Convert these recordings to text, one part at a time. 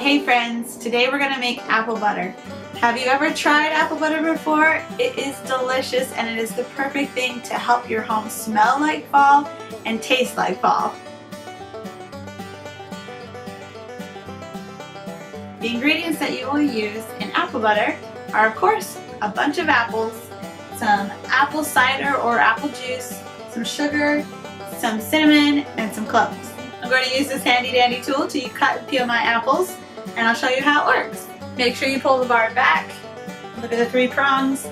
Hey friends, today we're gonna make apple butter. Have you ever tried apple butter before? It is delicious and it is the perfect thing to help your home smell like fall and taste like fall. The ingredients that you will use in apple butter are, of course, a bunch of apples, some apple cider or apple juice, some sugar, some cinnamon, and some cloves. I'm going to use this handy dandy tool to cut and peel my apples, and I'll show you how it works. Make sure you pull the bar back, look at the 3 prongs,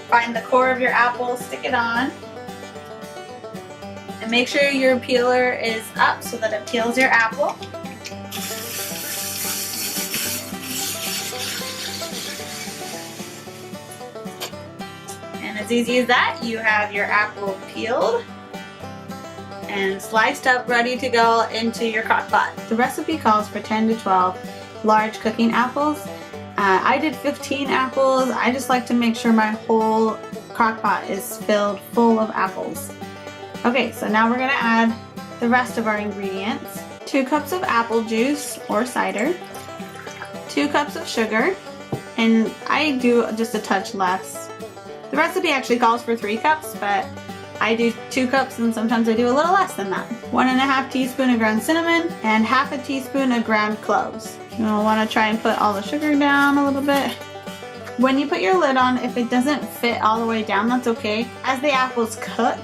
find the core of your apple, stick it on, and make sure your peeler is up so that it peels your apple. And as easy as that, you have your apple peeled and sliced up, ready to go into your crock pot. The recipe calls for 10 to 12 large cooking apples. I did 15 apples. I just like to make sure my whole crock pot is filled full of apples. Okay, so now we're gonna add the rest of our ingredients. 2 cups of apple juice or cider, 2 cups of sugar, and I do just a touch less. The recipe actually calls for 3 cups, but I do 2 cups and sometimes I do a little less than that. 1½ teaspoon of ground cinnamon and ½ a teaspoon of ground cloves. You'll want to try and put all the sugar down a little bit. When you put your lid on, if it doesn't fit all the way down, that's okay. As the apples cook,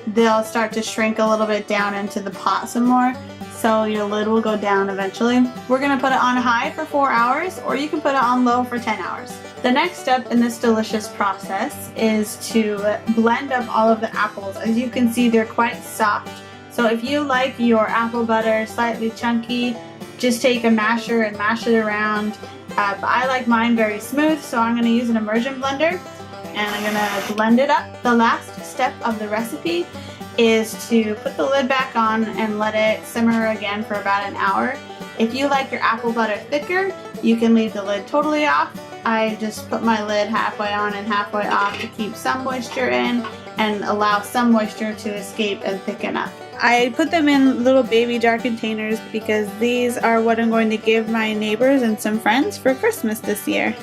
they'll start to shrink a little bit down into the pot some more, so your lid will go down eventually. We're going to put it on high for 4 hours, or you can put it on low for 10 hours. The next step in this delicious process is to blend up all of the apples. As you can see, they're quite soft. So if you like your apple butter slightly chunky, just take a masher and mash it around. But I like mine very smooth, so I'm going to use an immersion blender and I'm going to blend it up. The last step of the recipe is to put the lid back on and let it simmer again for about an hour. If you like your apple butter thicker, you can leave the lid totally off. I just put my lid halfway on and halfway off to keep some moisture in and allow some moisture to escape and thicken up. I put them in little baby jar containers because these are what I'm going to give my neighbors and some friends for Christmas this year.